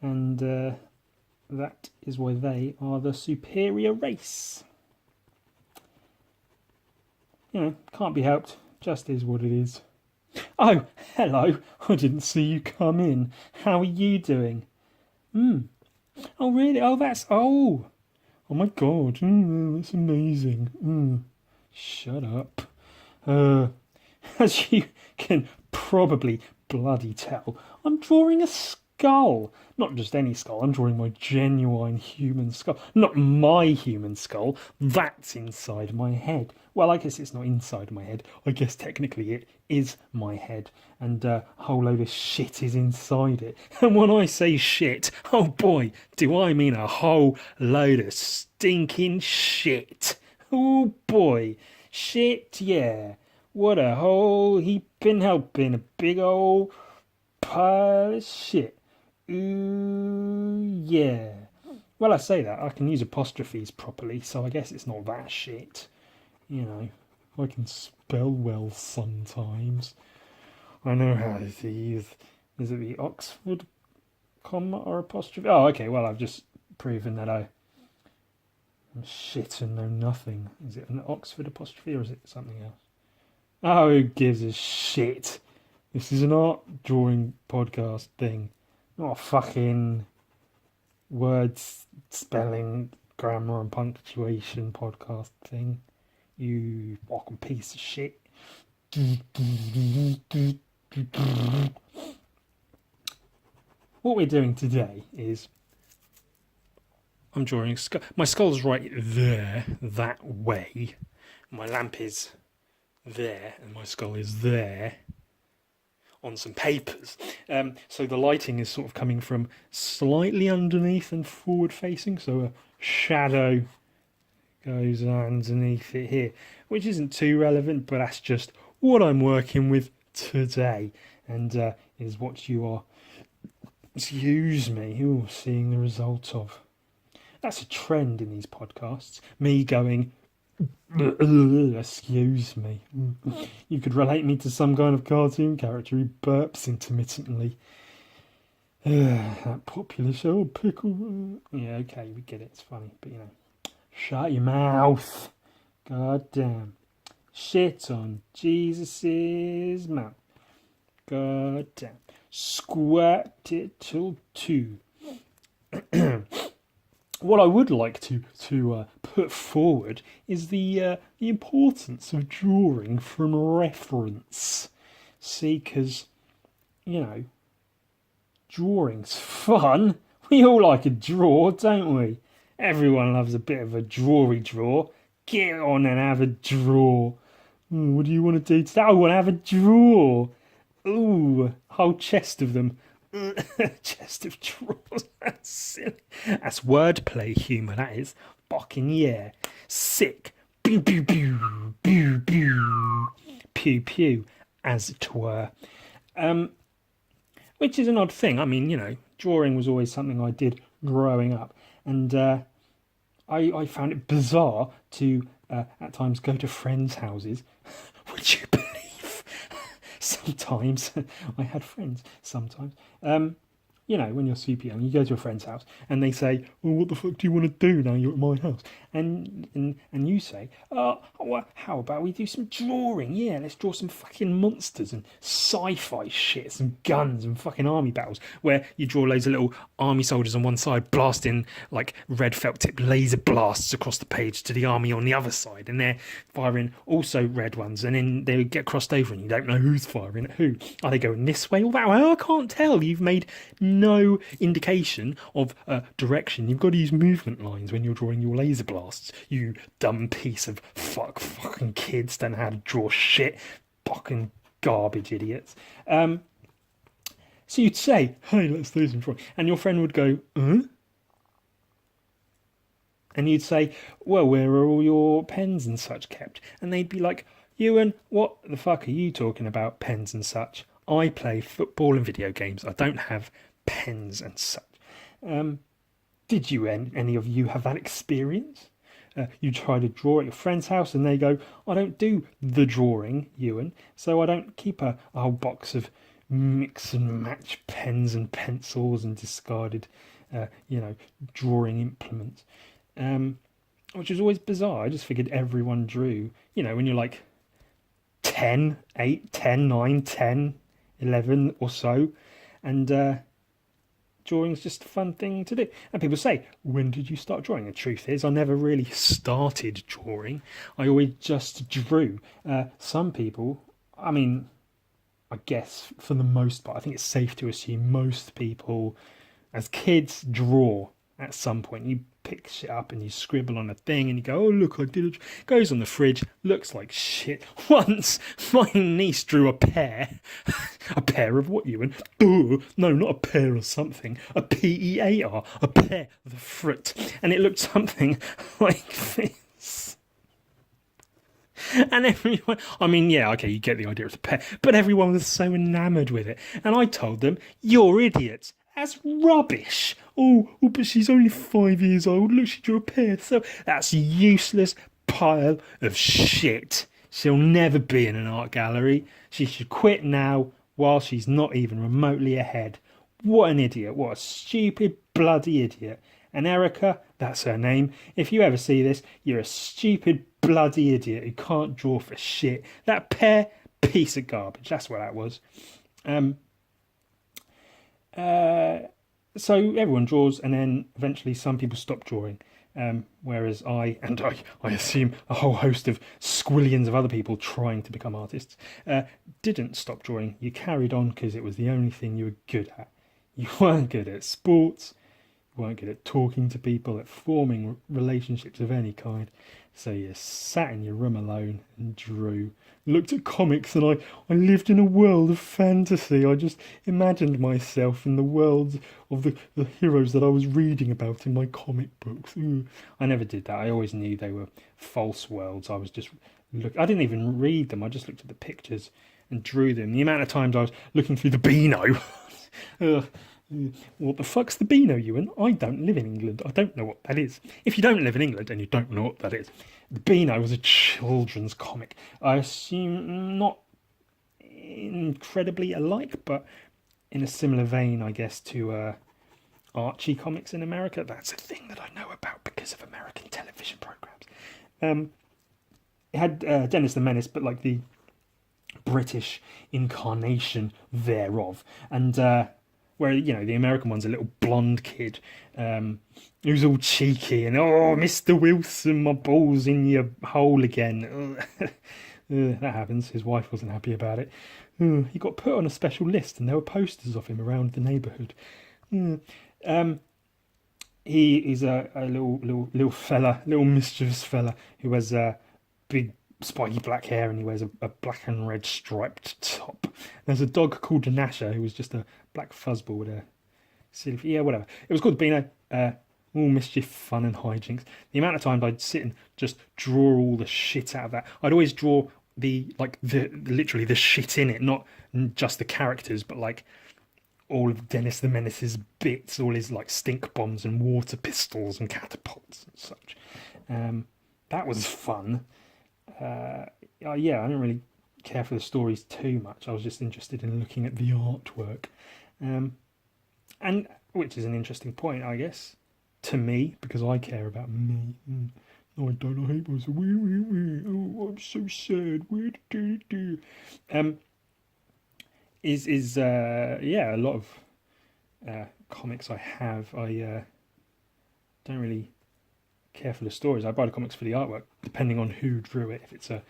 and that is why they are the superior race. You know, can't be helped, just is what it is. Oh, hello, I didn't see you come in. How are you doing? Oh, really? Oh my god, that's amazing. Shut up. As you can probably bloody tell, I'm drawing a skull. Not just any skull, I'm drawing my genuine human skull. Not my human skull, that's inside my head. Well, I guess it's not inside my head. I guess technically it is my head. And a whole load of shit is inside it. And when I say shit, oh boy, do I mean a whole load of stinking shit. Oh boy, shit, yeah. What a whole heaping helping, a big old pile of shit. Ooh, yeah. Well, I say that, I can use apostrophes properly, so I guess it's not that shit. You know, I can spell well sometimes. I know how to use, is it the Oxford comma or apostrophe? Oh, okay, well, I've just proven that I'm shit and know nothing. Is it an Oxford apostrophe or is it something else? Oh, who gives a shit? This is an art drawing podcast thing, not a fucking words, spelling, grammar and punctuation podcast thing. You fucking piece of shit. What we're doing today is I'm drawing a skull. My skull's right there, that way. My lamp is there, and my skull is there on some papers. So the lighting is sort of coming from slightly underneath and forward facing, so a shadow goes underneath it here, which isn't too relevant, but that's just what I'm working with today, and is what you are, excuse me, seeing the result of. That's a trend in these podcasts, me going, excuse me. You could relate me to some kind of cartoon character who burps intermittently. That popular show, pickle. Yeah, okay, we get it, it's funny, but you know. Shut your mouth. God damn. Shit on Jesus's mouth. God damn. Squirt it till 2. What I would like to put forward is the importance of drawing from reference. See, because, you know, drawing's fun. We all like a draw, don't we? Everyone loves a bit of a drawy draw. Get on and have a draw. What do you want to do today? I want to have a draw. Ooh, whole chest of them. Chest of drawers. That's silly. That's wordplay humour, that is. Fucking yeah. Sick. Pew pew pew. Pew pew. Pew pew, as it were. Which is an odd thing. I mean, you know, drawing was always something I did growing up. And I found it bizarre to at times go to friends' houses. Would you believe? Sometimes I had friends. Sometimes, you know, when you're super young, you go to a friend's house and they say, "Well, what the fuck do you want to do now you're at my house?" And you say, "Oh, well, how about we do some drawing? Yeah, let's draw some fucking monsters and sci-fi shit, some guns and fucking army battles, where you draw loads of little army soldiers on one side, blasting like red felt tip laser blasts across the page to the army on the other side, and they're firing also red ones, and then they get crossed over, and you don't know who's firing at who. Are they going this way or that way? I can't tell. You've made no indication of direction. You've got to use movement lines when you're drawing your laser blasts. You dumb piece of fucking kids don't know how to draw shit. Fucking garbage idiots. So you'd say, "Hey, let's do some drawing," and your friend would go, "Huh?" And you'd say, "Well, where are all your pens and such kept?" And they'd be like, "Ewan, what the fuck are you talking about, pens and such? I play football and video games. I don't have pens and such." Did you, any of you, have that experience? You try to draw at your friend's house and they go, "I don't do the drawing, Ewan, so I don't keep a whole box of mix and match pens and pencils and discarded, you know, drawing implements, which was always bizarre. I just figured everyone drew. You know, when you're like 10, 8, 10, 9, 10, 11 or so, and drawing's just a fun thing to do. And people say, when did you start drawing? The truth is, I never really started drawing. I always just drew. Some people, I mean, I guess for the most part, I think it's safe to assume most people, as kids, draw at some point. You pick shit up and you scribble on a thing and you go, oh, look, I did it. Goes on the fridge, looks like shit. Once, my niece drew a pear. A pear of what, Ewan? No, not a pear of something. A pear, a pear, the fruit. And it looked something like this. And everyone, I mean, yeah, okay, you get the idea, it's a pear, but everyone was so enamoured with it. And I told them, you're idiots. That's rubbish. Oh, but she's only 5 years old. Look, she drew a pear. So that's a useless pile of shit. She'll never be in an art gallery. She should quit now while she's not even remotely ahead. What an idiot. What a stupid bloody idiot. And Erica, that's her name. If you ever see this, you're a stupid bloody idiot who can't draw for shit. That pear, piece of garbage. That's what that was. So everyone draws, and then eventually some people stop drawing. Whereas I assume a whole host of squillions of other people trying to become artists, didn't stop drawing. You carried on because it was the only thing you were good at. You weren't good at sports, you weren't good at talking to people, at forming relationships of any kind. So you sat in your room alone and drew, looked at comics, and I lived in a world of fantasy. I just imagined myself in the world of the heroes that I was reading about in my comic books. I never did that. I always knew they were false worlds. I was just I didn't even read them. I just looked at the pictures and drew them. The amount of times I was looking through the Beano. What the fuck's the Beano, Ewan? I don't live in England. I don't know what that is. If you don't live in England and you don't know what that is, the Beano was a children's comic. I assume not incredibly alike, but in a similar vein, I guess, to Archie comics in America. That's a thing that I know about because of American television programs. It had Dennis the Menace, but like the British incarnation thereof. And where, you know, the American one's a little blonde kid who's all cheeky and, oh, Mr. Wilson, my ball's in your hole again. That happens. His wife wasn't happy about it. He got put on a special list and there were posters of him around the neighbourhood. He is a little fella, little mischievous fella who has big spiky black hair and he wears a black and red striped top. There's a dog called Danasha who was just a black fuzzball with a silver, yeah, whatever. It was called Beano. All mischief, fun and hijinks. The amount of times I'd sit and just draw all the shit out of that. I'd always draw the literally the shit in it, not just the characters, but like all of Dennis the Menace's bits, all his like stink bombs and water pistols and catapults and such. That was fun. Yeah, I didn't really care for the stories too much. I was just interested in looking at the artwork, and which is an interesting point, I guess, to me, because I care about me. No, I don't. I hate myself. Oh, I'm so sad. Yeah, a lot of comics I have. I don't really care for the stories. I buy the comics for the artwork, depending on who drew it. If it's a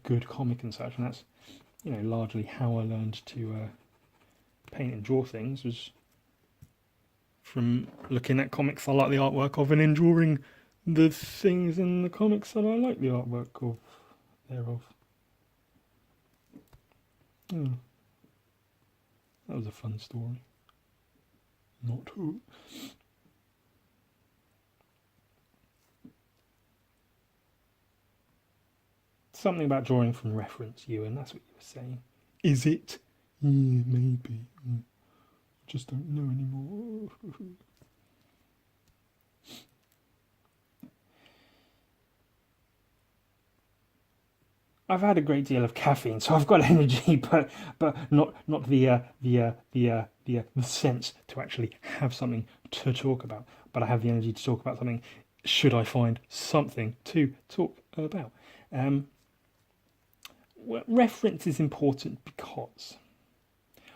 good comic and such, and that's, you know, largely how I learned to paint and draw things, was from looking at comics I like the artwork of and then drawing the things in the comics that I like the artwork of thereof. That was a fun story. Not who. Something about drawing from reference, Ewan, that's what you were saying. Is it? Yeah, maybe. Just don't know anymore. I've had a great deal of caffeine, so I've got energy, but not the sense to actually have something to talk about. But I have the energy to talk about something. Should I find something to talk about? Reference is important because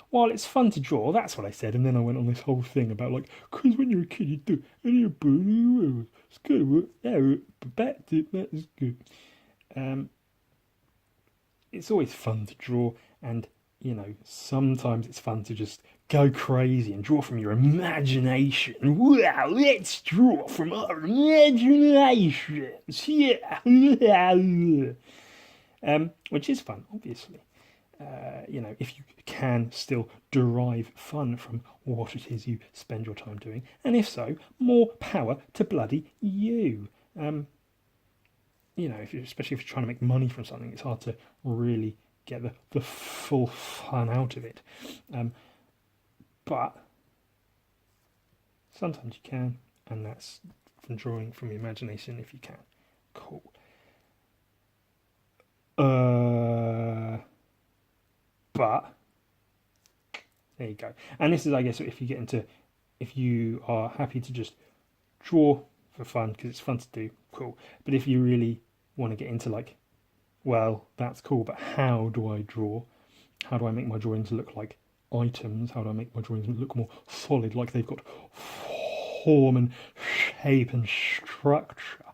while it's fun to draw, that's what I said, and then I went on this whole thing about like, because when you're a kid, you do, and it's good, yeah, that's good. It's always fun to draw, and you know, sometimes it's fun to just go crazy and draw from your imagination. Wow, let's draw from our imaginations, yeah. Which is fun, obviously. You know, if you can still derive fun from what it is you spend your time doing, and if so, more power to bloody you. You know, especially if you're trying to make money from something, it's hard to really get the full fun out of it. But sometimes you can, and that's from drawing from your imagination if you can. Cool. But there you go. And this is, I guess, if you are happy to just draw for fun because it's fun to do, cool. But if you really want to get into like, well, that's cool, but how do I draw? How do I make my drawings look like items? How do I make my drawings look more solid, like they've got form and shape and structure?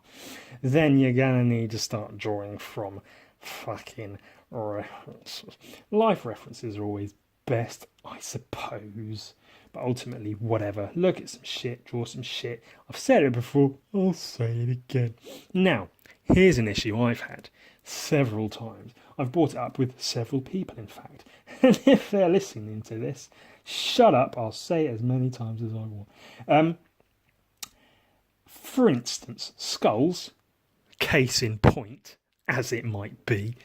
Then you're gonna need to start drawing from fucking references. Life references are always best, I suppose. But ultimately, whatever. Look at some shit, draw some shit. I've said it before, I'll say it again. Now, here's an issue I've had several times. I've brought it up with several people, in fact. And if they're listening to this, shut up, I'll say it as many times as I want. For instance, skulls, case in point, as it might be.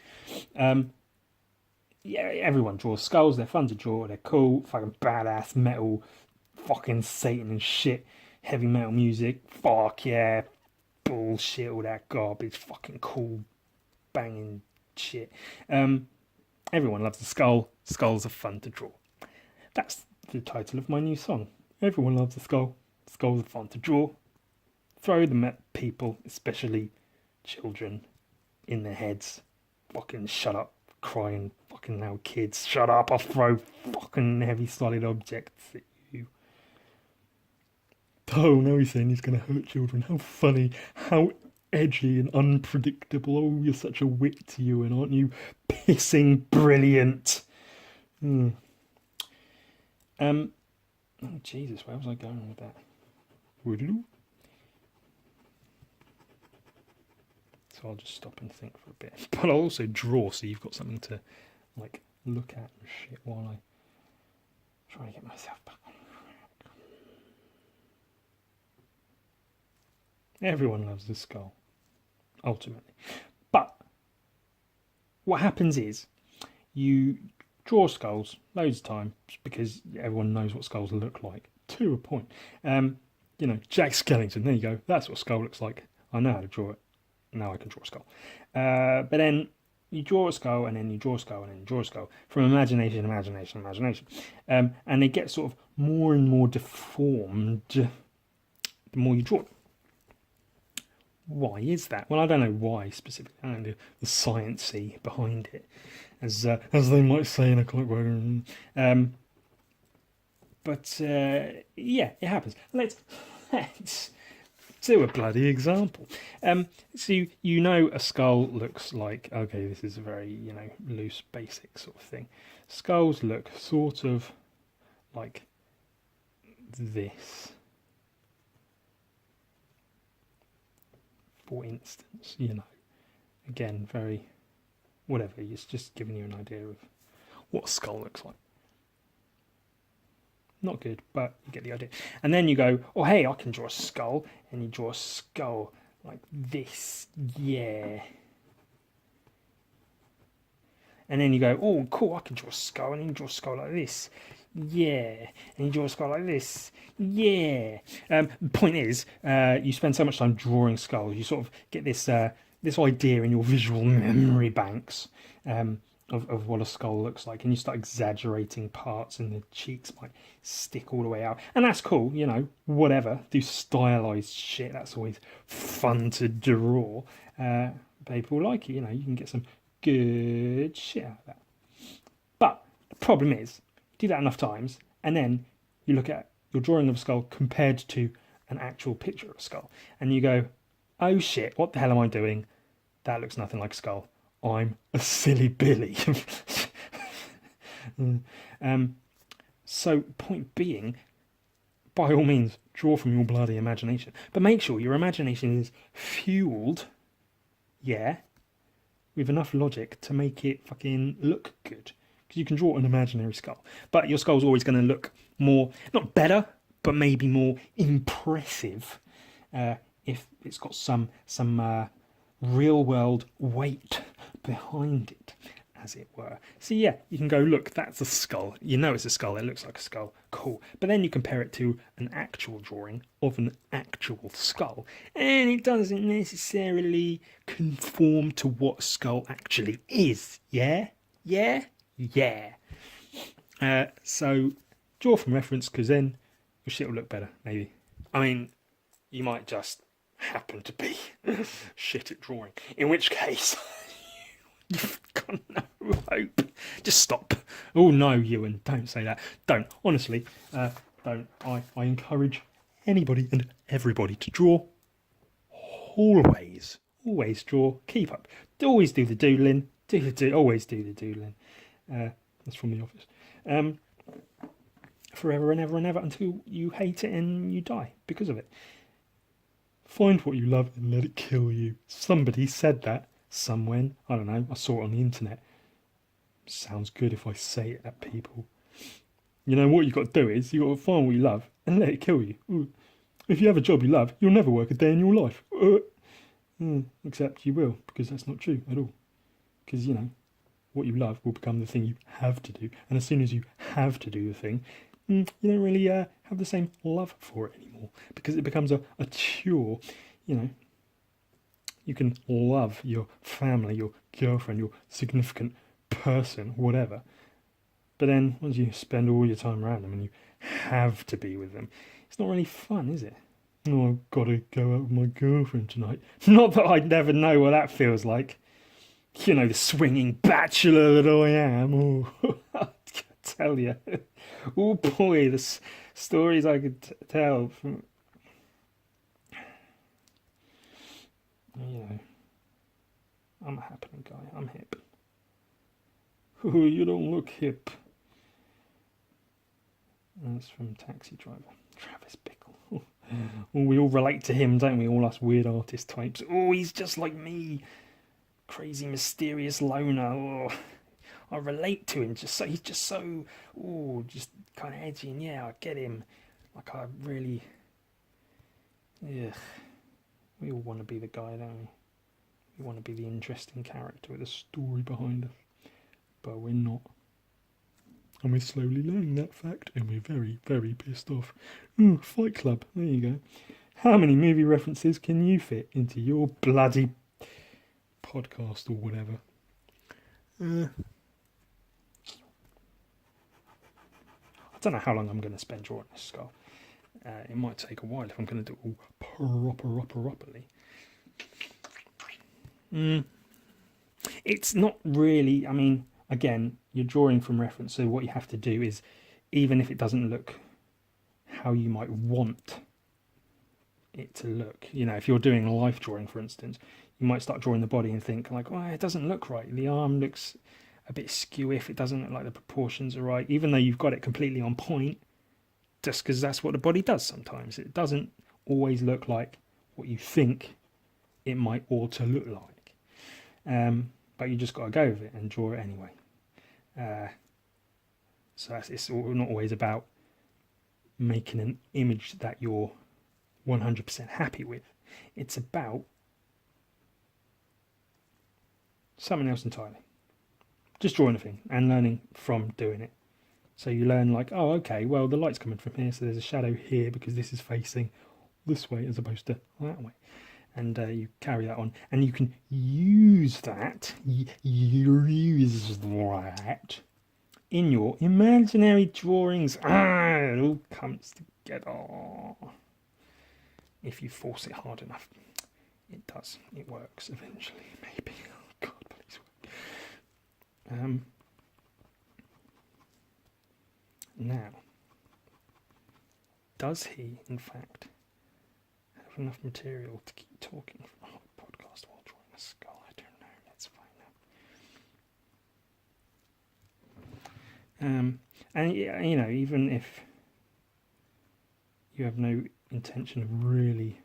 Yeah, everyone draws skulls. They're fun to draw. They're cool, fucking badass metal, fucking Satan and shit, heavy metal music. Fuck yeah, bullshit, all that garbage. Fucking cool, banging shit. Everyone loves a skull. Skulls are fun to draw. That's the title of my new song. Everyone loves a skull. Skulls are fun to draw. Throw them at people, especially children, in their heads. Fucking shut up, crying fucking loud kids. Shut up, I'll throw fucking heavy solid objects at you. Oh, now he's saying he's going to hurt children. How funny, how edgy and unpredictable. Oh, you're such a wit to you, and aren't you pissing brilliant? Oh, Jesus, where was I going with that? So I'll just stop and think for a bit. But I'll also draw, so you've got something to like look at and shit while I try to get myself back on track. Everyone loves the skull, ultimately. But what happens is you draw skulls loads of times because everyone knows what skulls look like, to a point. You know, Jack Skellington, there you go. That's what a skull looks like. I know how to draw it. Now I can draw a skull. But then you draw a skull, and then you draw a skull, and then you draw a skull. From imagination. And they get sort of more and more deformed the more you draw. Why is that? Well, I don't know why specifically. I don't know the science-y behind it, as they might say in a comic book. But yeah, it happens. Let's do a bloody example. So you know a skull looks like, okay, this is a very, you know, loose, basic sort of thing. Skulls look sort of like this. For instance, you know, again, very, whatever, it's just giving you an idea of what a skull looks like. Not good, but you get the idea. And then you go, oh, hey, I can draw a skull. And you draw a skull like this. Yeah. And then you go, oh, cool, I can draw a skull. And then you draw a skull like this. Yeah. And you draw a skull like this. Yeah. The point is, you spend so much time drawing skulls. You sort of get this this idea in your visual memory banks of what a skull looks like, and you start exaggerating parts, and the cheeks might stick all the way out, and that's cool, whatever. Do stylized shit. That's always fun to draw. People like it. You can get some good shit out of that. But the problem is, do that enough times, and then you look at your drawing of a skull compared to an actual picture of a skull, and you go, oh shit, what the hell am I doing? That looks nothing like a skull. I'm a silly Billy. So point being, by all means, draw from your bloody imagination, but make sure your imagination is fueled, with enough logic to make it fucking look good. Because you can draw an imaginary skull, but your skull's always going to look more, not better, but maybe more impressive if it's got some real world weight behind it, as it were. So yeah, you can go, look, that's a skull. It's a skull. It looks like a skull. Cool. But then you compare it to an actual drawing of an actual skull, and it doesn't necessarily conform to what a skull actually is. Yeah. So draw from reference, because then your shit will look better, maybe. I mean, you might just happen to be shit at drawing, in which case you've got no hope. Just stop. Oh no, Ewan, don't say that. Don't. Honestly, don't. I encourage anybody and everybody to draw. Always draw. Keep up. Always do the doodling. Always do the doodling. That's from The Office. Forever and ever and ever, until you hate it and you die because of it. Find what you love and let it kill you. Somebody said that somewhere. I don't know. I saw it on the internet. Sounds good if I say it at people. What you got to do is you got to find what you love and let it kill you. Ooh. If you have a job you love, you'll never work a day in your life. Except you will, because that's not true at all. Because what you love will become the thing you have to do, and as soon as you have to do the thing, you don't really have the same love for it anymore, because it becomes a chore. You can love your family, your girlfriend, your significant person, whatever, but then once you spend all your time around them and you have to be with them, it's not really fun, is it? Oh, I've got to go out with my girlfriend tonight. Not that I'd never know what that feels like. The swinging bachelor that I am. Oh, I tell you. Oh boy, the stories I could tell from... I'm a happening guy. I'm hip. Oh, you don't look hip. That's from Taxi Driver. Travis Bickle. Oh, we all relate to him, don't we? All us weird artist types. Oh, he's just like me. Crazy, mysterious loner. Oh, I relate to him. He's just so, just kind of edgy. And I get him. Like, I really, we all want to be the guy, don't we? We want to be the interesting character with a story behind us, but we're not. And we're slowly learning that fact, and we're very, very pissed off. Ooh, Fight Club. There you go. How many movie references can you fit into your bloody podcast or whatever? I don't know how long I'm going to spend drawing this skull. It might take a while if I'm going to do it all properly. It's not really, I mean, again, you're drawing from reference, so what you have to do is, even if it doesn't look how you might want it to look, if you're doing a life drawing, for instance, you might start drawing the body and think like, oh, it doesn't look right. The arm looks a bit skew if it doesn't look like the proportions are right, even though you've got it completely on point, just because that's what the body does sometimes. It doesn't always look like what you think it might ought to look like. But you just got to go with it and draw it anyway. So it's not always about making an image that you're 100% happy with. It's about something else entirely. Just drawing a thing and learning from doing it. So you learn like, oh, okay, well, the light's coming from here, so there's a shadow here because this is facing this way as opposed to that way. and you carry that on, and you can use that. Use that in your imaginary drawings. It all comes together if you force it hard enough. It does. It works eventually, maybe. Oh God, please work. Now, does he, in fact, have enough material to keep talking for a whole podcast while drawing a skull? I don't know. Let's find out. And you know, even if you have no intention of really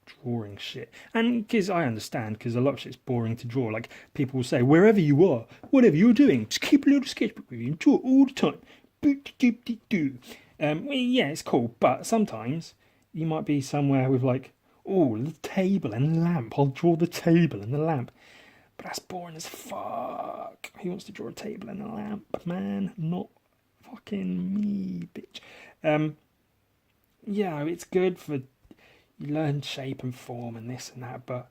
drawing shit, and because I understand, because a lot of shit's boring to draw. Like, people will say, wherever you are, whatever you're doing, just keep a little sketchbook with you and draw all the time. Well, yeah, it's cool, but sometimes you might be somewhere with like, oh, the table and lamp. I'll draw the table and the lamp. But that's boring as fuck. Who wants to draw a table and a lamp, man? Not fucking me, bitch. Yeah, it's good for, you learn shape and form and this and that, but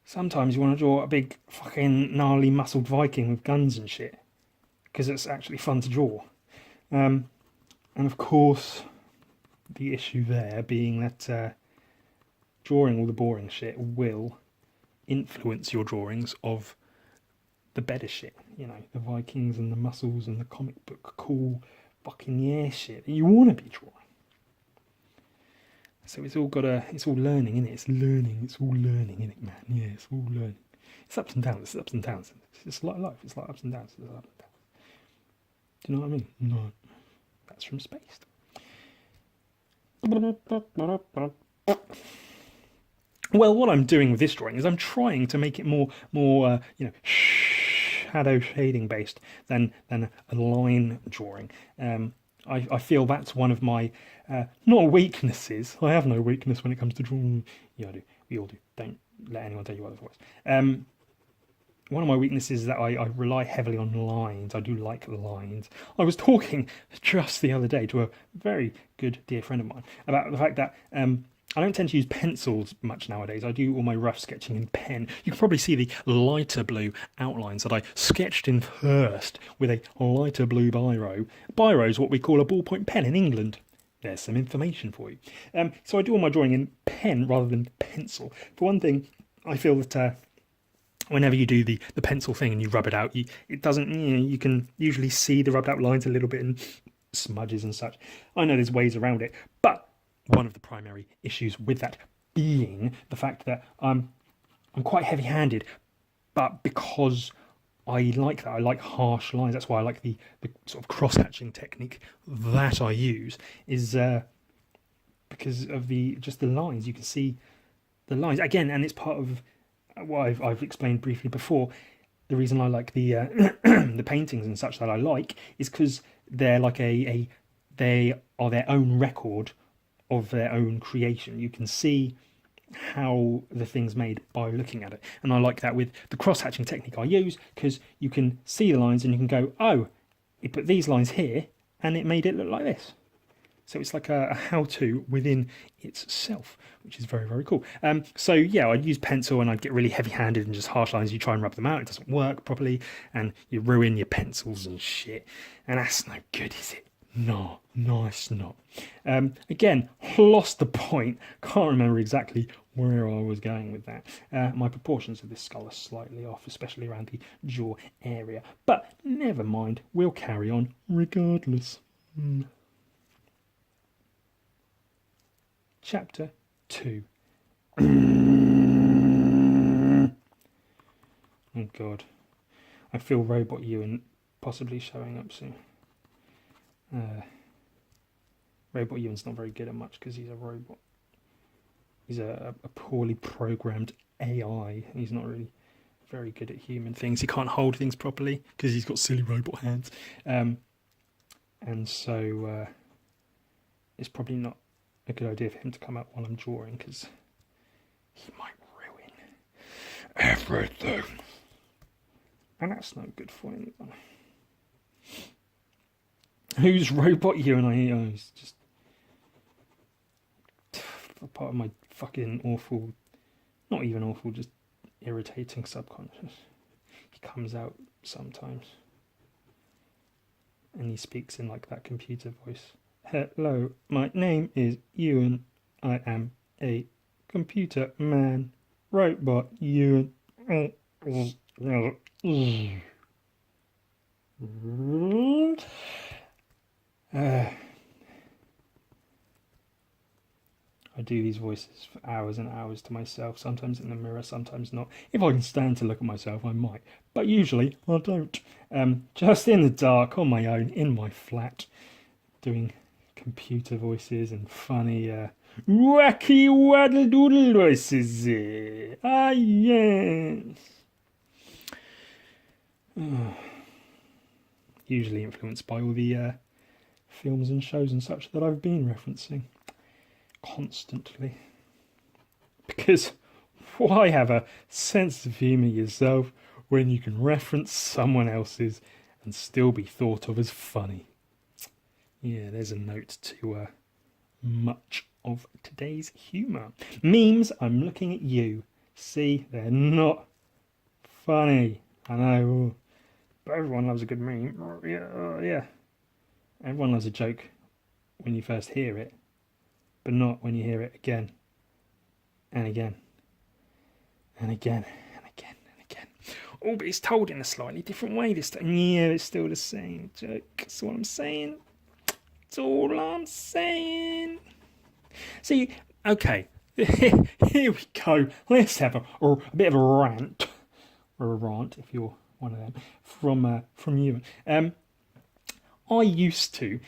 sometimes you want to draw a big fucking gnarly muscled Viking with guns and shit, because it's actually fun to draw. And of course, the issue there being that drawing all the boring shit will influence your drawings of the better shit, you know, the Vikings and the muscles and the comic book cool fucking yeah shit that you want to be drawing. So it's all it's all learning, innit? It's all learning, innit, man? Yeah, it's all learning. It's ups and downs, It's like life, it's like ups and downs, Do you know what I mean? No. That's from Space. Well, what I'm doing with this drawing is I'm trying to make it more shadow shading based than a line drawing. I feel that's one of my not weaknesses. I have no weakness when it comes to drawing. Yeah, I do. We all do. Don't let anyone tell you otherwise. One of my weaknesses is that I rely heavily on lines. I do like lines. I was talking just the other day to a very good dear friend of mine about the fact that I don't tend to use pencils much nowadays. I do all my rough sketching in pen. You can probably see the lighter blue outlines that I sketched in first with a lighter blue biro. Biro is what we call a ballpoint pen in England. There's some information for you. So I do all my drawing in pen rather than pencil. For one thing, I feel that whenever you do the pencil thing and you rub it out, it doesn't, you can usually see the rubbed out lines a little bit and smudges and such. I know there's ways around it, but one of the primary issues with that being the fact that I'm quite heavy-handed, but because I like that, I like harsh lines, that's why I like the sort of cross-hatching technique that I use, is because of the lines. You can see the lines, again, and it's part of what I've explained briefly before. The reason I like the the paintings and such that I like is because they're like they are their own record of their own creation. You can see how the thing's made by looking at it, and I like that with the cross-hatching technique I use, because you can see the lines and you can go, oh, it put these lines here and it made it look like this. So it's like a how-to within itself, which is very, very cool. So yeah, I'd use pencil and I'd get really heavy-handed and just harsh lines. You try and rub them out, it doesn't work properly, and you ruin your pencils and shit. And that's no good, is it? No, it's not. Again, lost the point. Can't remember exactly where I was going with that. My proportions of this skull are slightly off, especially around the jaw area. But never mind, we'll carry on regardless. Chapter 2. Oh God. I feel Robot Ewan possibly showing up soon. Robot Ewan's not very good at much because he's a robot. He's a poorly programmed AI. He's not really very good at human things. He can't hold things properly because he's got silly robot hands. And so it's probably not a good idea for him to come out while I'm drawing, because he might ruin everything. And that's no good for anyone. Who's Robot Ewan? He's just part of my fucking awful, not even awful, just irritating subconscious. He comes out sometimes. And he speaks in like that computer voice. Hello, my name is Ewan. I am a computer man. Robot Ewan. I do these voices for hours and hours to myself, sometimes in the mirror, sometimes not. If I can stand to look at myself, I might. But usually, I don't. Just in the dark, on my own, in my flat, doing computer voices and funny, wacky waddle doodle voices. Ah, yes. Usually influenced by all the films and shows and such that I've been referencing constantly. Because why have a sense of humour yourself when you can reference someone else's and still be thought of as funny? Yeah, there's a note to much of today's humour. Memes, I'm looking at you. See, they're not funny. I know. But everyone loves a good meme. Yeah. Everyone loves a joke when you first hear it, but not when you hear it again and again and again and again and again. Oh, but it's told in a slightly different way this time. Yeah, it's still the same joke. That's what I'm saying. That's all I'm saying. See, okay, here we go. Let's have a bit of a rant, or a rant if you're one of them, from you. I used to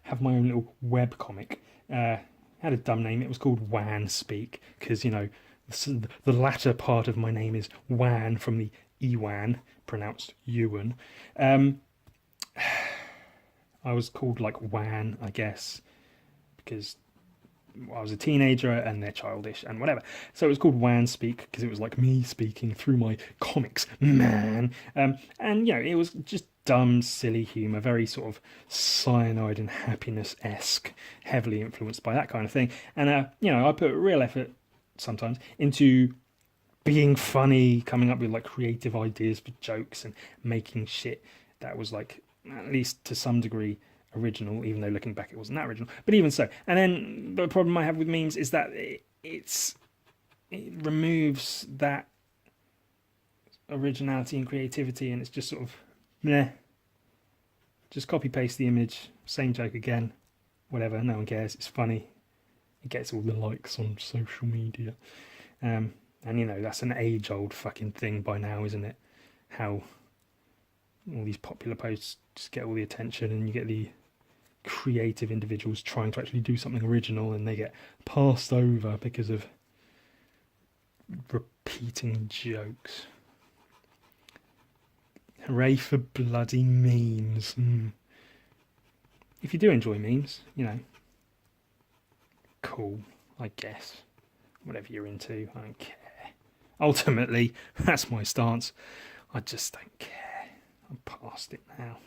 have my own little web comic. Had a dumb name. It was called Wan Speak because, you know, the latter part of my name is Wan from the Ewan, pronounced Ewan. I was called like Wan, I guess, because I was a teenager and they're childish and whatever. So it was called Wan Speak because it was like me speaking through my comics, man. And, you know, it was just dumb, silly humour, very sort of cyanide and happiness-esque, heavily influenced by that kind of thing. And, you know, I put real effort sometimes into being funny, coming up with like creative ideas for jokes and making shit that was like, at least to some degree, original, even though looking back it wasn't that original, but even so. And then the problem I have with memes is that it removes that originality and creativity, and it's just sort of meh. Just copy paste the image, same joke again, whatever, no one cares, it's funny, it gets all the likes on social media. And you know, that's an age-old fucking thing by now, isn't it? How all these popular posts just get all the attention and you get the creative individuals trying to actually do something original and they get passed over because of repeating jokes. Hooray for bloody memes. If you do enjoy memes, you know, cool, I guess. Whatever you're into, I don't care. Ultimately, that's my stance. I just don't care. I'm past it now.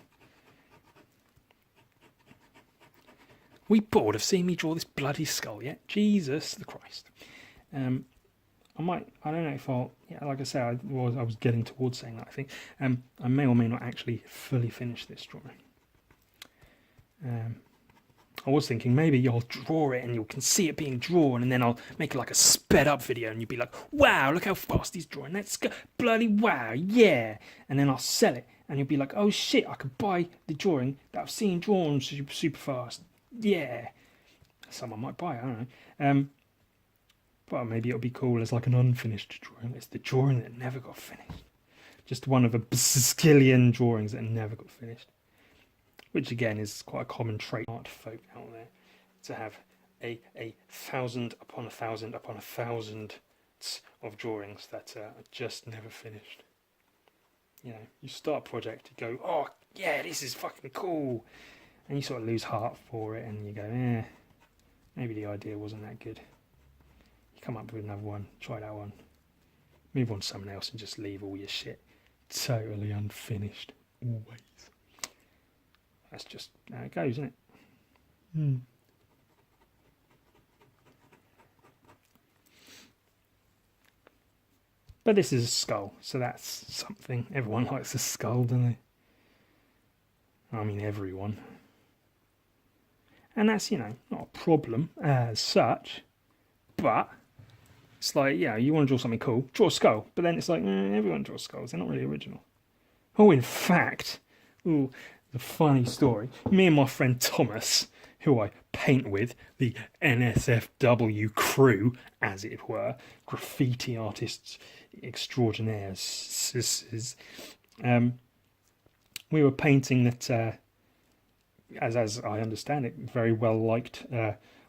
We bored of seeing me draw this bloody skull yet? Jesus the Christ. I don't know if I'll, yeah, like I said, I was getting towards saying that, I think. I may or may not actually fully finish this drawing. I was thinking maybe I'll draw it and you can see it being drawn, and then I'll make like a sped up video and you'll be like, wow, look how fast he's drawing. Let's go, bloody wow, yeah. And then I'll sell it and you'll be like, oh shit, I could buy the drawing that I've seen drawn super fast. Yeah. Someone might buy it, I don't know. But maybe it'll be cool as like an unfinished drawing. It's the drawing that never got finished. Just one of a bazillion drawings that never got finished. Which again is quite a common trait art folk out there, to have a 1,000 upon 1,000 upon 1,000 of drawings that are just never finished. You know, you start a project, you go, oh yeah, this is fucking cool, and you sort of lose heart for it, and you go, maybe the idea wasn't that good. You come up with another one, try that one, move on to someone else, and just leave all your shit totally unfinished, always. That's just how it goes, isn't it? But this is a skull, so that's something. Everyone likes a skull, don't they? I mean, everyone. And that's, not a problem as such. But it's like, you want to draw something cool, draw a skull. But then it's like, everyone draws skulls. They're not really original. Oh, in fact, the funny story. Me and my friend Thomas, who I paint with, the NSFW crew, as it were, graffiti artists extraordinaires, we were painting that, as I understand it, very well liked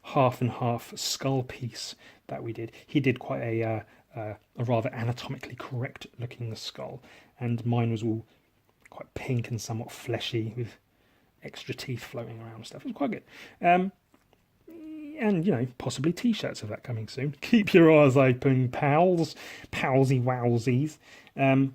half and half skull piece that we did. He did quite a rather anatomically correct looking skull, and mine was all quite pink and somewhat fleshy with extra teeth floating around and stuff. It was quite good. And, possibly t-shirts of that coming soon. Keep your eyes open, pals. Palsy wowsies. But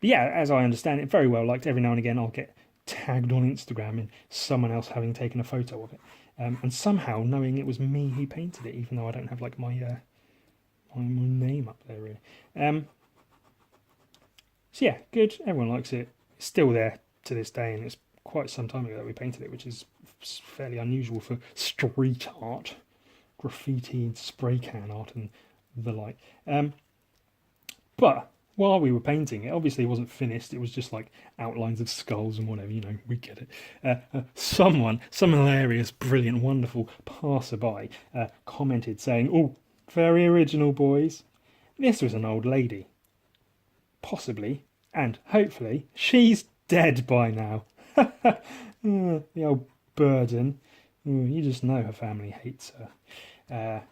yeah, as I understand it, very well liked. Every now and again I'll get tagged on Instagram in someone else having taken a photo of it. And somehow knowing it was me who painted it, even though I don't have like my name up there really. So yeah, good. Everyone likes it. It's still there to this day, and it's quite some time ago that we painted it, which is fairly unusual for street art, graffiti and spray can art and the like. But while we were painting it, obviously it wasn't finished. It was just like outlines of skulls and whatever, we get it. Some hilarious, brilliant, wonderful passerby commented saying, "Oh, very original, boys." This was an old lady. Possibly, and hopefully, she's dead by now. The old burden. You just know her family hates her.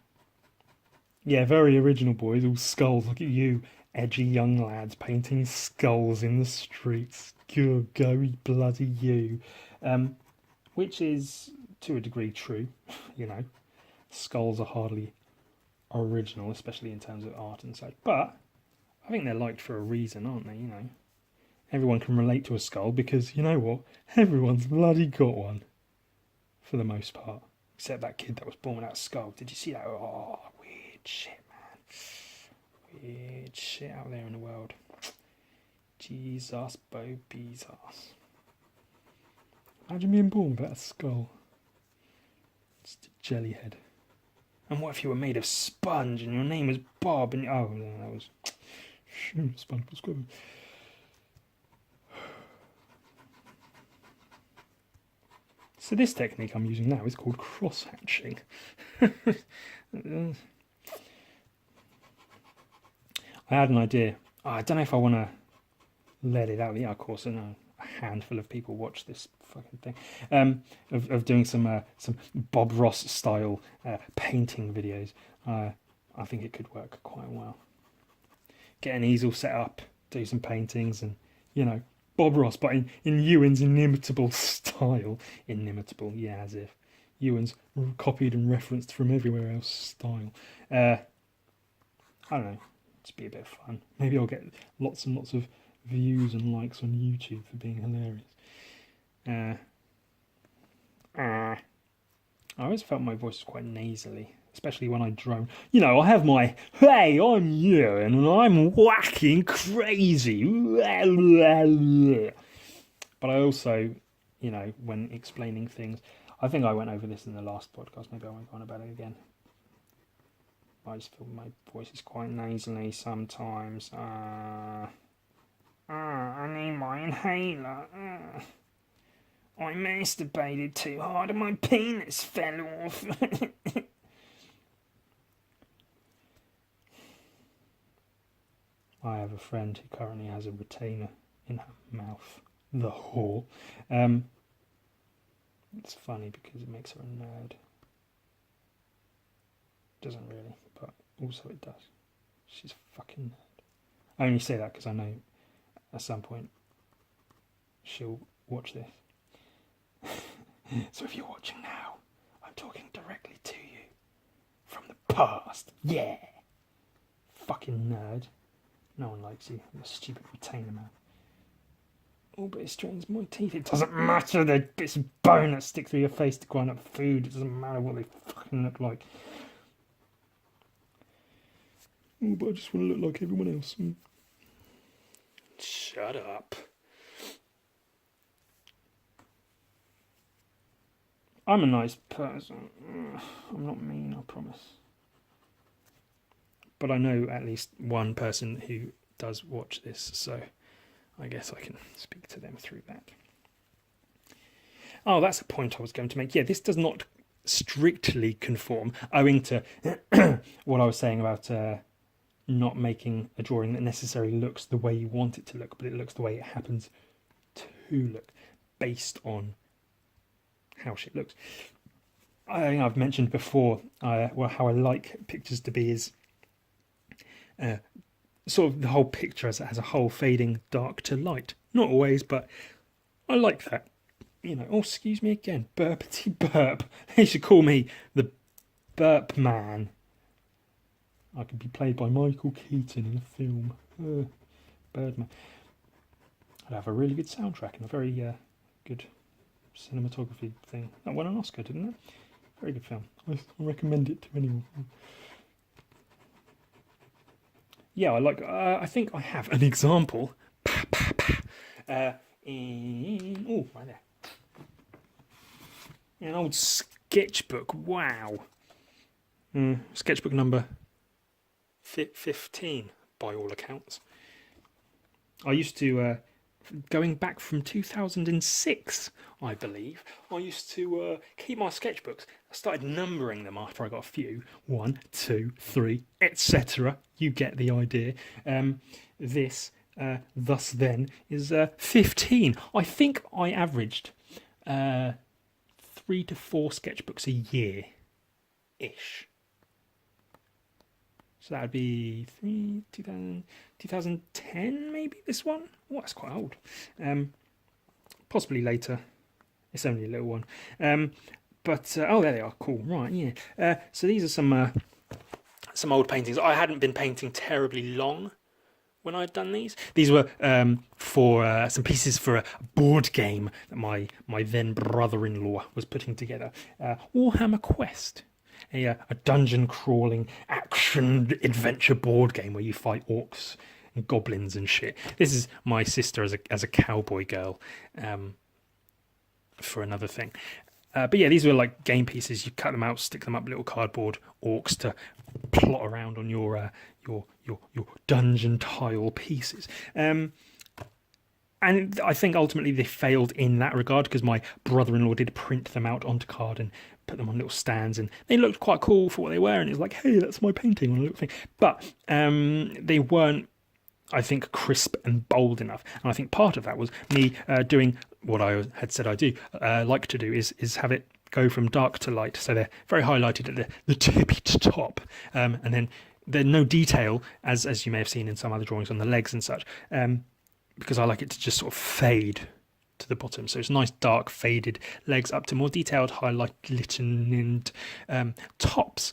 Yeah, very original, boys. All skulls. Look at you, edgy young lads painting skulls in the streets. Go bloody you. Which is, to a degree, true. Skulls are hardly original, especially in terms of art and such. But I think they're liked for a reason, aren't they? Everyone can relate to a skull because, you know what? Everyone's bloody got one. For the most part. Except that kid that was born without a skull. Did you see that? Oh, weird shit, man. Weird shit out there in the world. Jesus, Bo Bezos. Imagine being born without a skull. Just a jelly head. And what if you were made of sponge and your name was Bob and... Oh, no, that was... SpongeBob SquarePants. So this technique I'm using now is called cross-hatching. I had an idea. I don't know if I want to let it out. Yeah, of course, I know a handful of people watch this fucking thing. Of doing some Bob Ross style painting videos. I think it could work quite well. Get an easel set up, do some paintings, and Bob Ross, but in Ewan's inimitable style. Inimitable, yeah, as if Ewan's copied and referenced from everywhere else style. I don't know, just be a bit of fun. Maybe I'll get lots and lots of views and likes on YouTube for being hilarious. I always felt my voice was quite nasally, especially when I drone. I have my, "Hey, I'm Ewan and I'm whacking crazy." But I also, when explaining things, I think I went over this in the last podcast, maybe I won't go on about it again. I just feel my voice is quite nasally sometimes. I need my inhaler. I masturbated too hard and my penis fell off. I have a friend who currently has a retainer in her mouth. The whore. It's funny because it makes her a nerd. Doesn't really, but also it does. She's a fucking nerd. I only say that because I know at some point she'll watch this. So if you're watching now, I'm talking directly to you from the past. Yeah. Fucking nerd. No one likes you. You're a stupid retainer, man. Oh, but it straightens my teeth. It doesn't matter. They're bits of bone that stick through your face to grind up food. It doesn't matter what they fucking look like. Oh, but I just want to look like everyone else. Shut up. I'm a nice person. I'm not mean, I promise. But I know at least one person who does watch this, so I guess I can speak to them through that. Oh, that's a point I was going to make. Yeah, this does not strictly conform, owing to what I was saying about not making a drawing that necessarily looks the way you want it to look, but it looks the way it happens to look, based on how shit looks. I think I've mentioned before how I like pictures to be is sort of the whole picture as a whole fading dark to light. Not always, but I like that. You know, oh, excuse me again, burpity burp. They should call me the Burp Man. I could be played by Michael Keaton in a film. Birdman. I'd have a really good soundtrack and a very good cinematography thing. That won an Oscar, didn't it? Very good film. I recommend it to anyone. Yeah, I think I have an example. Right there. An old sketchbook. Wow. Sketchbook number 15, by all accounts. I used to, going back from 2006, I believe, I used to keep my sketchbooks. I started numbering them after I got a few. 1, 2, 3, etc. You get the idea. This, thus then, is 15. I think I averaged 3 to 4 sketchbooks a year-ish. So that would be 2010, maybe, this one? Oh, that's quite old. Possibly later. It's only a little one. But oh, there they are. Cool. Right, yeah. So these are some old paintings. I hadn't been painting terribly long when I'd done these. These were for some pieces for a board game that my then brother-in-law was putting together. Warhammer Quest. A dungeon crawling action adventure board game where you fight orcs and goblins and shit. This is my sister as a cowboy girl for another thing. But yeah, these were like game pieces. You cut them out, stick them up, little cardboard orcs to plot around on your dungeon tile pieces. And I think ultimately they failed in that regard because my brother-in-law did print them out onto card and put them on little stands, and they looked quite cool for what they were. And it was like, hey, that's my painting on a little thing. But they weren't, I think, crisp and bold enough. And I think part of that was me doing what I had said I do like to do is have it go from dark to light. So they're very highlighted at the tippy top, and then there's no detail as you may have seen in some other drawings on the legs and such. Because I like it to just sort of fade to the bottom. So it's nice, dark, faded legs up to more detailed, highlight, glittered tops,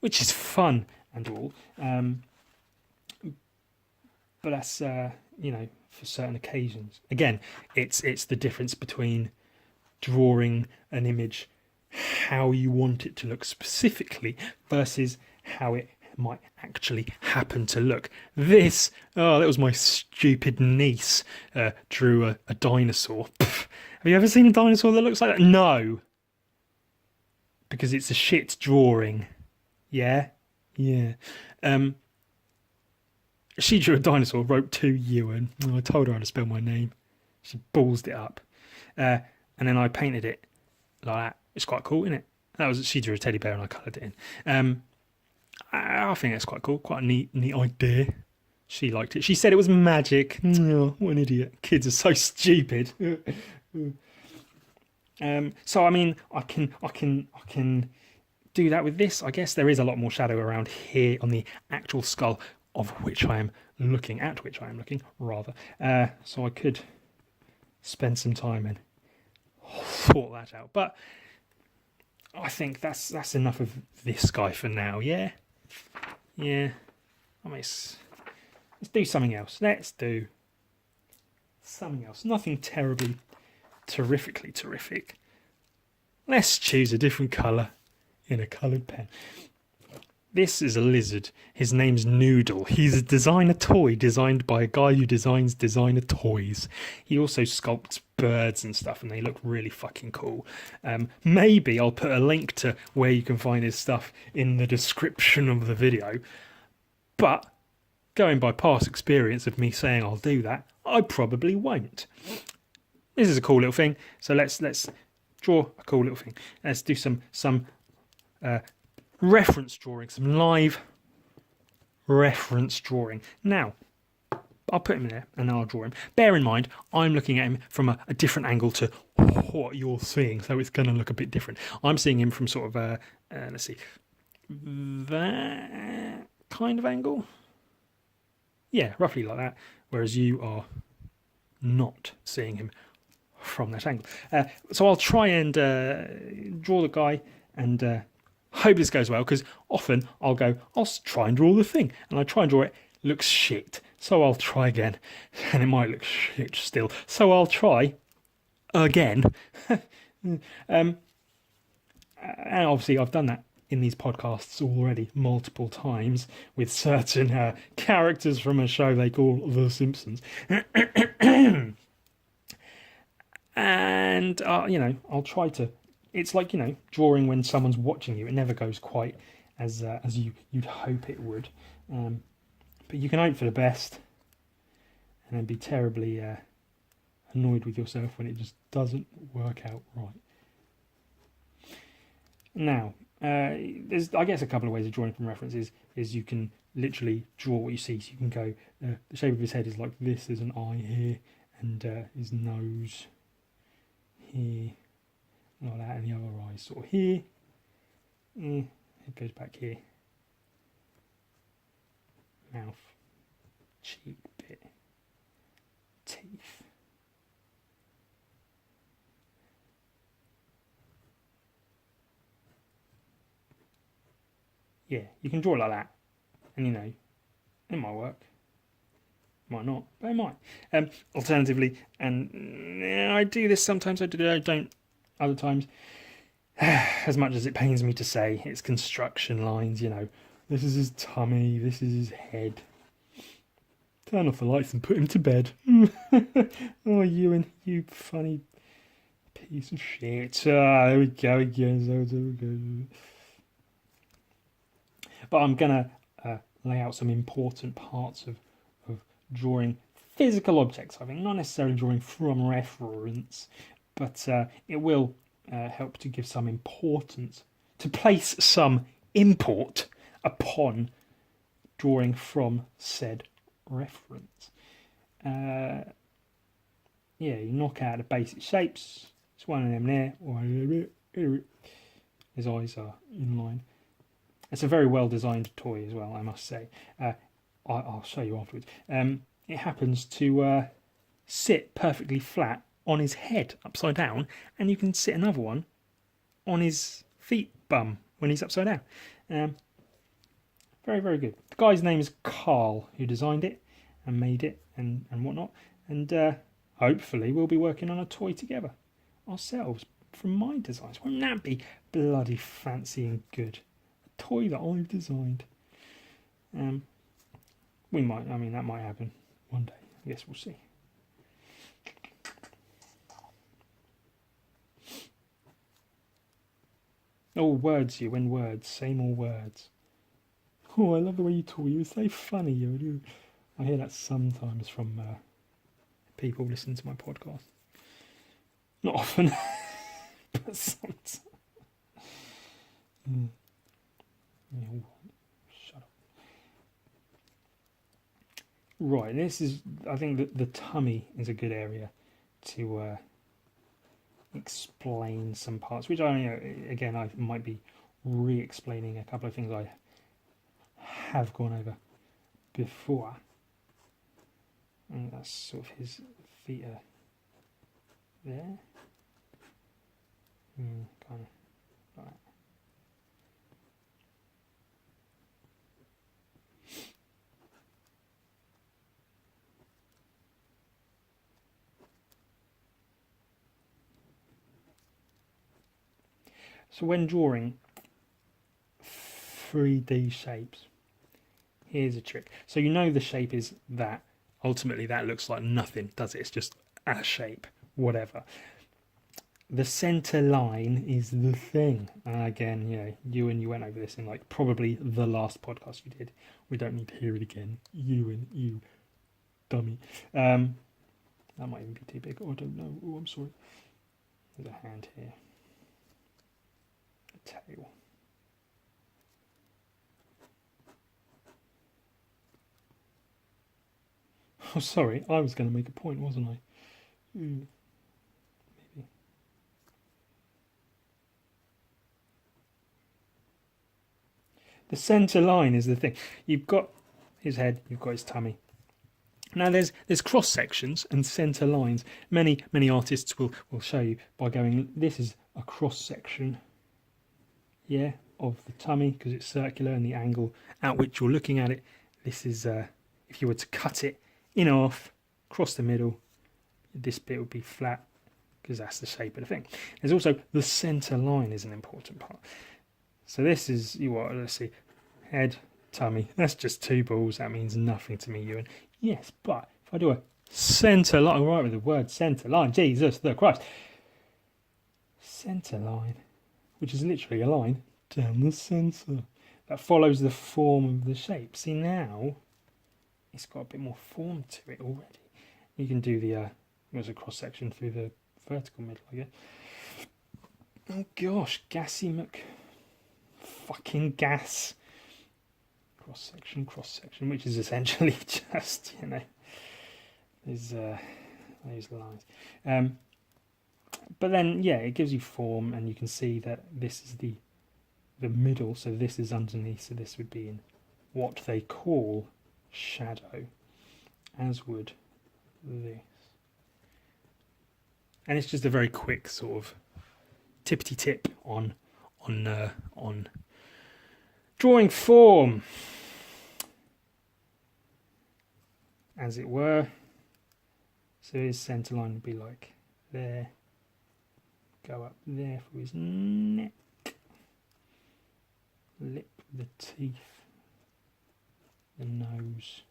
which is fun and all. But that's, for certain occasions. Again, it's the difference between drawing an image how you want it to look specifically versus how it might actually happen to look. That was my stupid niece drew a dinosaur. Pff, have you ever seen a dinosaur that looks like that? No, because it's a shit drawing. Yeah. She drew a dinosaur, wrote to Ewan. I told her how to spell my name. She ballsed it up, and then I painted it like that. It's quite cool, isn't it? She drew a teddy bear and I coloured it in. I think that's quite cool, quite a neat idea. She liked it. She said it was magic. Oh, what an idiot. Kids are so stupid. So I mean, I can do that with this. I guess there is a lot more shadow around here on the actual skull at which I am looking, rather. So I could spend some time and sort that out. But I think that's enough of this guy for now. Yeah. I mean, let's do something else. Nothing terribly terrifically terrific. Let's choose a different colour in a coloured pen. This is a lizard. His name's Noodle. He's a designer toy designed by a guy who designs designer toys. He also sculpts birds and stuff, and they look really fucking cool. Maybe I'll put a link to where you can find his stuff in the description of the video. But going by past experience of me saying I'll do that, I probably won't. This is a cool little thing, so let's draw a cool little thing. Let's do some reference drawing, some live reference drawing. Now, I'll put him there and then I'll draw him. Bear in mind, I'm looking at him from a different angle to what you're seeing, so it's going to look a bit different. I'm seeing him from sort of let's see, that kind of angle. Yeah, roughly like that, whereas you are not seeing him from that angle. So I'll try and draw the guy and hope this goes well, because often I'll try and draw the thing, and I try and draw it, looks shit, so I'll try again, and it might look shit still, so I'll try again. And obviously I've done that in these podcasts already multiple times with certain characters from a show they call The Simpsons. And I'll try to. It's like drawing when someone's watching you. It never goes quite as you'd hope it would, but you can hope for the best, and then be terribly annoyed with yourself when it just doesn't work out right. Now, there's I guess a couple of ways of drawing from references. Is you can literally draw what you see. So you can go, the shape of his head is like this. There's an eye here, and his nose here, like that, and the other eye sort of here. It goes back here. Mouth, cheek bit, teeth. Yeah, you can draw it like that, and it might work. Might not, but it might. Alternatively, and I do this sometimes, I don't other times. As much as it pains me to say, it's construction lines, This is his tummy, this is his head. Turn off the lights and put him to bed. Oh, Ewan, you funny piece of shit. There we go again. There we go. But I'm going to lay out some important parts of drawing physical objects. I think not necessarily drawing from reference, but it will help to give some importance, to place some import upon drawing from said reference. You knock out the basic shapes. It's one of them there. His eyes are in line. It's a very well designed toy as well, I must say. I'll show you afterwards. It happens to sit perfectly flat on his head, upside down, and you can sit another one on his feet bum when he's upside down. Very, very good. The guy's name is Carl, who designed it and made it and whatnot. And hopefully we'll be working on a toy together ourselves from my designs. Wouldn't that be bloody fancy and good? A toy that I've designed. That might happen one day. I guess we'll see. Oh, words, you win words. Say more words. Oh, I love the way you talk. You're so funny. You. I hear that sometimes from people listening to my podcast. Not often, but sometimes. Yeah, shut up. Right, I think that the tummy is a good area to explain some parts, which I might be re-explaining a couple of things I have gone over before. And that's sort of his feet are there. Kind of like that. So when drawing 3D shapes. Here's a trick. So you know the shape is that. Ultimately, that looks like nothing, does it? It's just a shape, whatever. The centre line is the thing. Again, you went over this in like probably the last podcast you did. We don't need to hear it again. You dummy. That might even be too big. Oh, I don't know. Oh, I'm sorry. There's a hand here. A tail. Oh, sorry. I was going to make a point, wasn't I? Maybe. The centre line is the thing. You've got his head, you've got his tummy. Now there's cross sections and centre lines. Many artists will show you by going, this is a cross section, of the tummy because it's circular and the angle at which you're looking at it. This is if you were to cut it in half, across the middle, this bit would be flat because that's the shape of the thing. There's also the centre line is an important part. So this is let's see, head, tummy. That's just two balls. That means nothing to me, Ewan. Yes, but if I do a centre line, right with the word centre line, Jesus the Christ. Centre line, which is literally a line down the centre that follows the form of the shape. See, now it's got a bit more form to it already. You can do there's a cross section through the vertical middle, I guess. Oh gosh, gassy fucking gas. Cross section, which is essentially just, those lines. But then, it gives you form, and you can see that this is the middle, so this is underneath, so this would be in what they call shadow, as would this. And it's just a very quick sort of tippity tip on drawing form, as it were. So his centre line would be like there, go up there for his neck, lip, the teeth, the nose,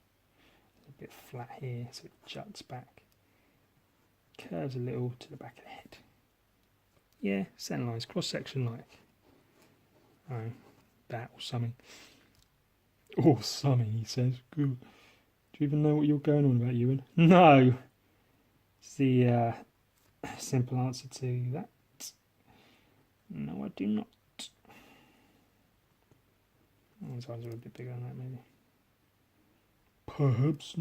a bit flat here so it juts back, curves a little to the back of the head. Yeah, centre lines, cross section like that or something. Or something, he says. Good. Do you even know what you're going on about, Ewan? No! It's the simple answer to that. No, I do not. His eyes are a bit bigger than that, maybe. Perhaps.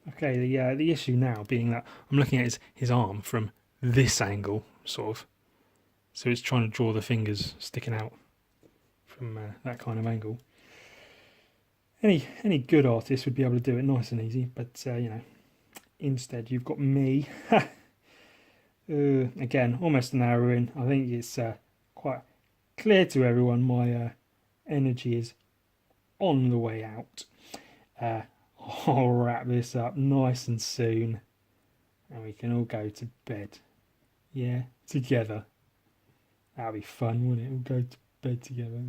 Okay, the issue now being that I'm looking at his arm from this angle, sort of. So it's trying to draw the fingers sticking out from that kind of angle. Any good artist would be able to do it nice and easy, but instead you've got me. Again, almost an hour in. I think it's quite clear to everyone my energy is on the way out. I'll wrap this up nice and soon, and we can all go to bed. Yeah, together. That'll be fun, wouldn't it? We'll go to bed together.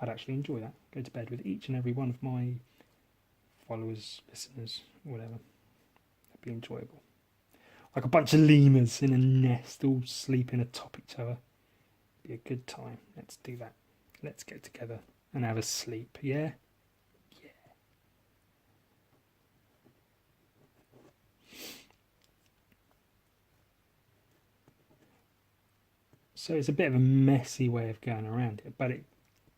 I'd actually enjoy that. Go to bed with each and every one of my followers, listeners, whatever. That'd be enjoyable. Like a bunch of lemurs in a nest, all sleeping atop each other. Be a good time. Let's do that. Let's get together and have a sleep, yeah? Yeah. So it's a bit of a messy way of going around it, but it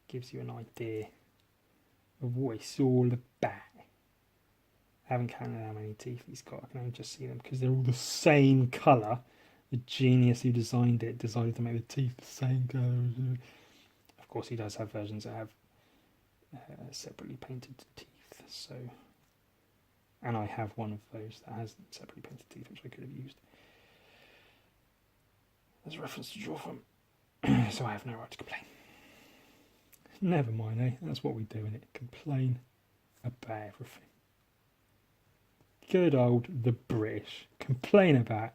gives you an idea of what it's all about. I haven't counted how many teeth he's got. I can only just see them because they're all the same colour. The genius who designed it decided to make the teeth the same colour. Of course, he does have versions that have separately painted teeth. So, and I have one of those that has separately painted teeth, which I could have used as a reference to draw from. So I have no right to complain. Never mind, eh? That's what we do in it. Complain. about everything. Good old the British complain about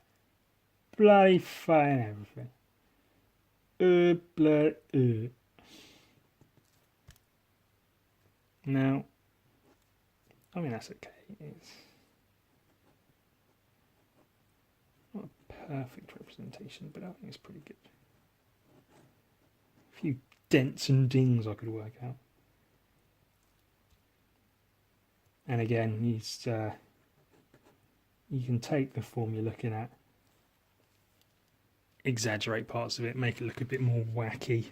bloody fucking everything. Bloody. Now, I mean, that's okay. It's not a perfect representation, but I think it's pretty good. A few dents and dings I could work out. And again, you can take the form you're looking at, exaggerate parts of it, make it look a bit more wacky.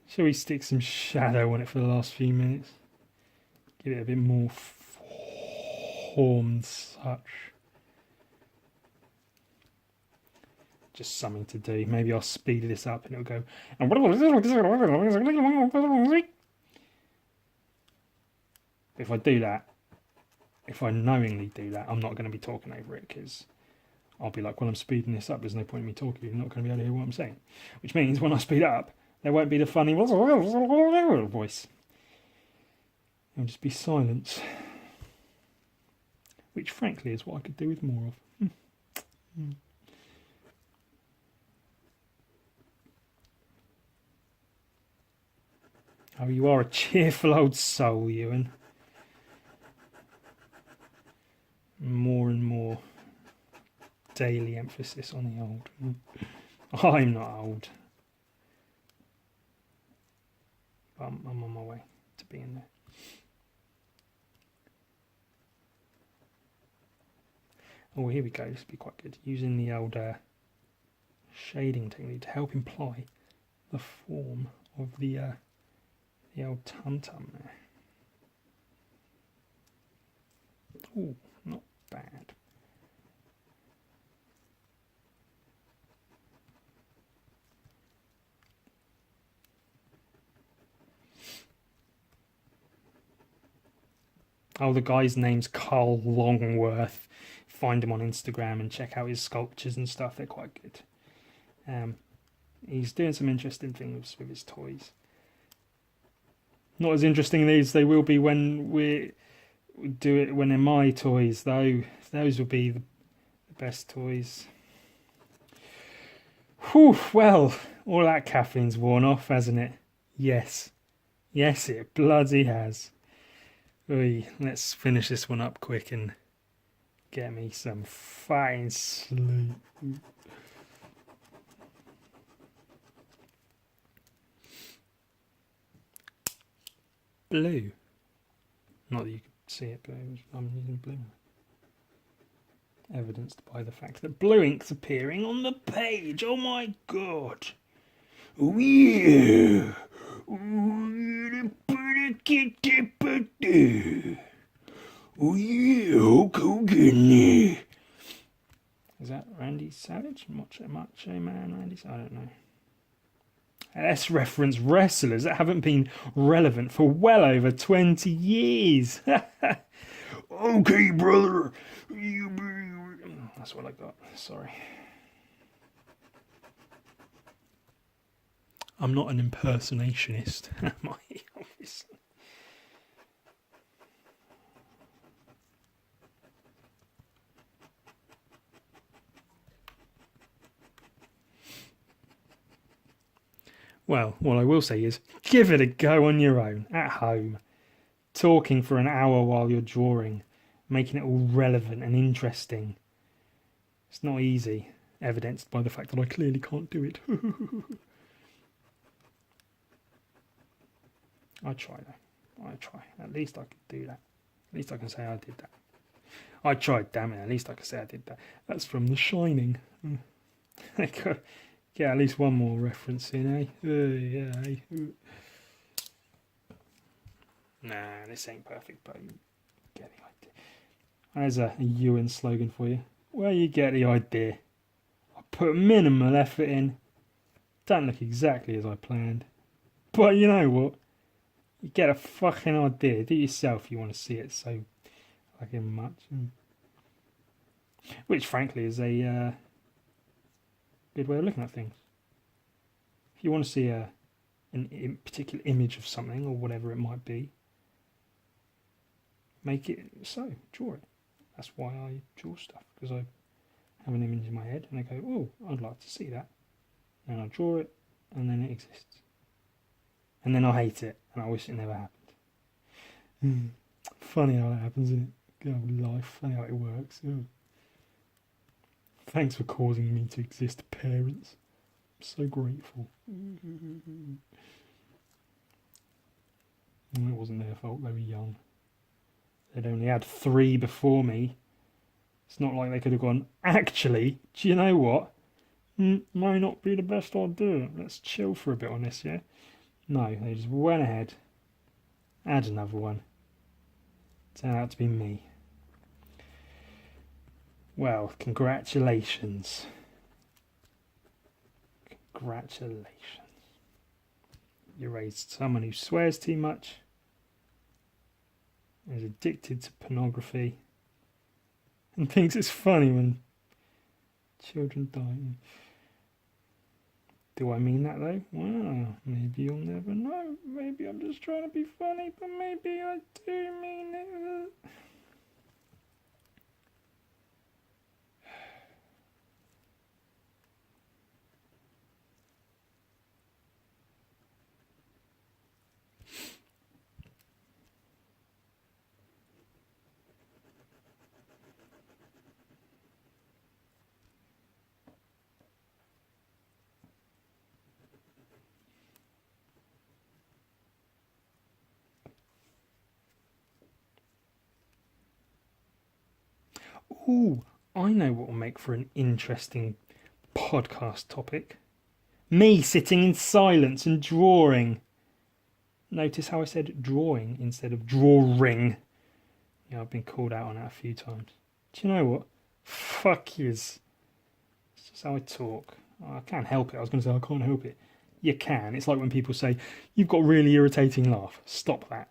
Shall we stick some shadow on it for the last few minutes? Give it a bit more form such. Just something to do. Maybe I'll speed this up and it'll go. If I do that, if I knowingly do that, I'm not going to be talking over it because I'll be like, well, I'm speeding this up. There's no point in me talking. You're not going to be able to hear what I'm saying. Which means when I speed up, there won't be the funny voice. It'll just be silence. Which, frankly, is what I could do with more of. Oh, you are a cheerful old soul, Ewan. More and more daily emphasis on the old. I'm not old. I'm on my way to being there. Oh, here we go. This will be quite good. Using the old shading technique to help imply the form of the old tum-tum there. Ooh, not bad. Oh, the guy's name's Carl Longworth. Find him on Instagram and check out his sculptures and stuff. They're quite good. He's doing some interesting things with his toys. Not as interesting as they will be when we do it when they're my toys, though. Those will be the best toys. Whew, well, all that caffeine's worn off, hasn't it? Yes. Yes, it bloody has. Oy, let's finish this one up quick and get me some fine sleep. Blue. Not that you could see it, but I'm using blue. Evidenced by the fact that blue ink's appearing on the page. Oh my god. Oh yeah. Oh yeah, Hulk Hogan. Is that Randy Savage? Macho Man Randy Savage? I don't know. Let's reference wrestlers that haven't been relevant for well over 20 years. Okay, brother. That's what I got. Sorry. I'm not an impersonationist, am I? Obviously. Well, what I will say is, give it a go on your own, at home. Talking for an hour while you're drawing, making it all relevant and interesting. It's not easy, evidenced by the fact that I clearly can't do it. I try though. I try. At least I could do that. At least I can say I did that. I tried, damn it. At least I can say I did that. That's from The Shining. Get at least one more reference in, eh? Yeah. Nah, this ain't perfect, but you get the idea. There's a Ewan slogan for you. Well, you get the idea. I put minimal effort in. Don't look exactly as I planned. But you know what? You get a fucking idea. Do it yourself if you want to see it so fucking much. Which, frankly, is a good way of looking at things. If you want to see a particular image of something or whatever it might be, make it so, draw it. That's why I draw stuff, because I have an image in my head and I go, oh, I'd like to see that. And I draw it, and then it exists. And then I hate it, and I wish it never happened. Funny how that happens, isn't it? Good old life, funny how it works. Oh. Thanks for causing me to exist, parents. I'm so grateful. It wasn't their fault, they were young. They'd only had 3 before me. It's not like they could have gone, actually, do you know what? Might not be the best idea. Let's chill for a bit on this, yeah? No, they just went ahead, had another one. Turned out to be me. Well, congratulations. Congratulations. You raised someone who swears too much, is addicted to pornography, and thinks it's funny when children die. Do I mean that though? Well, maybe you'll never know. Maybe I'm just trying to be funny, but maybe I do mean it. Ooh, I know what will make for an interesting podcast topic. Me sitting in silence and drawing. Notice how I said drawing instead of drawing. Yeah, I've been called out on that a few times. Do you know what? Fuck yous. It's just how I talk. I can't help it. I was going to say I can't help it. You can. It's like when people say, you've got a really irritating laugh. Stop that.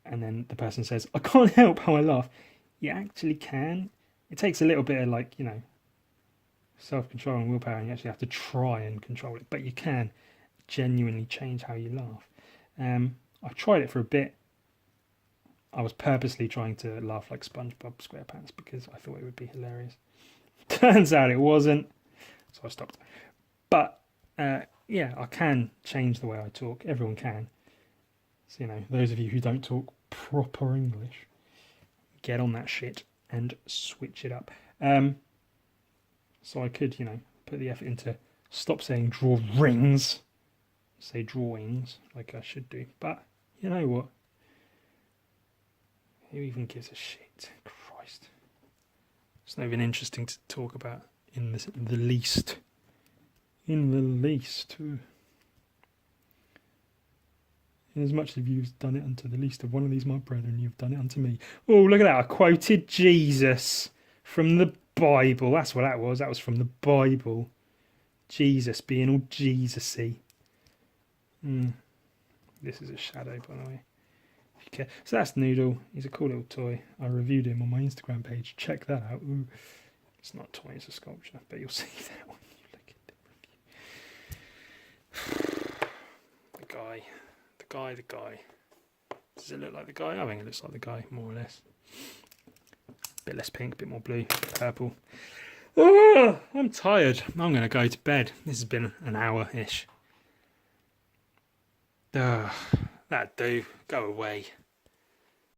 And then the person says, I can't help how I laugh. You actually can. It takes a little bit of self-control and willpower, and you actually have to try and control it. But you can genuinely change how you laugh. I tried it for a bit. I was purposely trying to laugh like SpongeBob SquarePants because I thought it would be hilarious. Turns out it wasn't, so I stopped. But yeah, I can change the way I talk. Everyone can. So, those of you who don't talk proper English, get on that shit and switch it up. So I could, put the effort into stop saying drawings, say drawings like I should do. But you know what? Who even gives a shit? Christ. It's not even interesting to talk about in the least. In the least. Inasmuch as you've done it unto the least of one of these my brethren, you've done it unto me. Oh, look at that. I quoted Jesus from the Bible. That's what that was. That was from the Bible. Jesus being all Jesus-y. This is a shadow, by the way. If you care. So that's Noodle. He's a cool little toy. I reviewed him on my Instagram page. Check that out. Ooh. It's not a toy, it's a sculpture. But you'll see that when you look at the review. The guy. Does it look like the guy? I think it looks like the guy, more or less. A bit less pink, a bit more blue, purple. Oh, I'm tired. I'm going to go to bed. This has been an hour-ish. That do. Go away.